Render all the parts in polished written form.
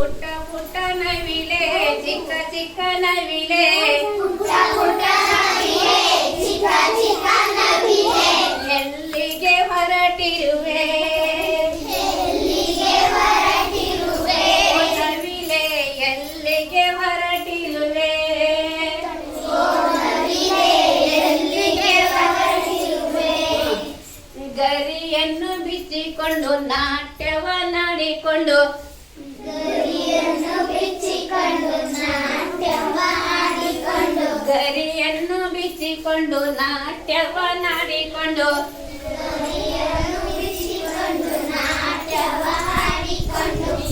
ಪುಟ್ಟ ಪುಟ್ಟ ನವಿಲೆ ಚಿಕ್ಕ ಚಿಕ್ಕ ನವಿಲೆ ಎಲ್ಲಿಗೆ ಹೊರಟಿರುವೆ ನವಿಲೆ ಎಲ್ಲಿಗೆ ಹೊರಟಿರುವೆ ಗರಿಯನ್ನು ಬಿಚ್ಚಿಕೊಂಡು ನಾಟ್ಯವನ್ನಾಡಿಕೊಂಡು ಗರಿಯನ್ನು ಬಿಚ್ಚಿಕೊಂಡು ನಾಟ್ಯವನ್ನಾಡಿಕೊಂಡು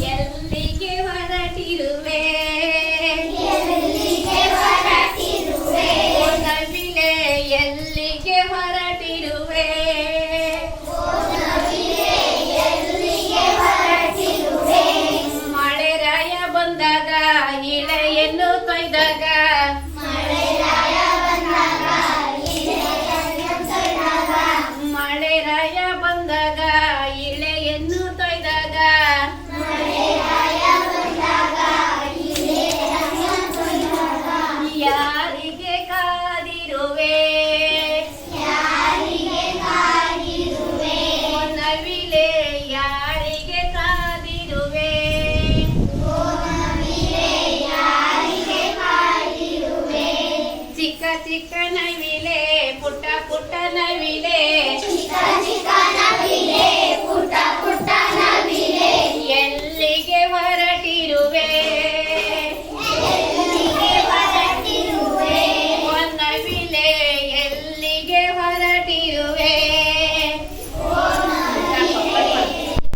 ಎಲ್ಲಿಗೆ ಹೊರಟಿರುವೆ ನವಿಲೆ ಎಲ್ಲಿಗೆ ಹೊರಟಿರುವೆ ಮಳೆರಾಯ ಬಂದಾಗ ಇಳೆಯನ್ನು ಕೊಯ್ದಾಗ ಮಳೆರಾಯ ಬಂದಾಗ ಇಳೆಯನ್ನು ತೊಯ್ದಾಗ ಯಾರಿಗೆ ಕಾದಿರುವೆ ನವಿಲೆ ಯಾರಿಗೆ ಕಾದಿರುವೆ ಚಿಕ್ಕ ಚಿಕ್ಕ ನವಿಲೆ ಪುಟ್ಟ ಪುಟ್ಟ ನವಿಲೆ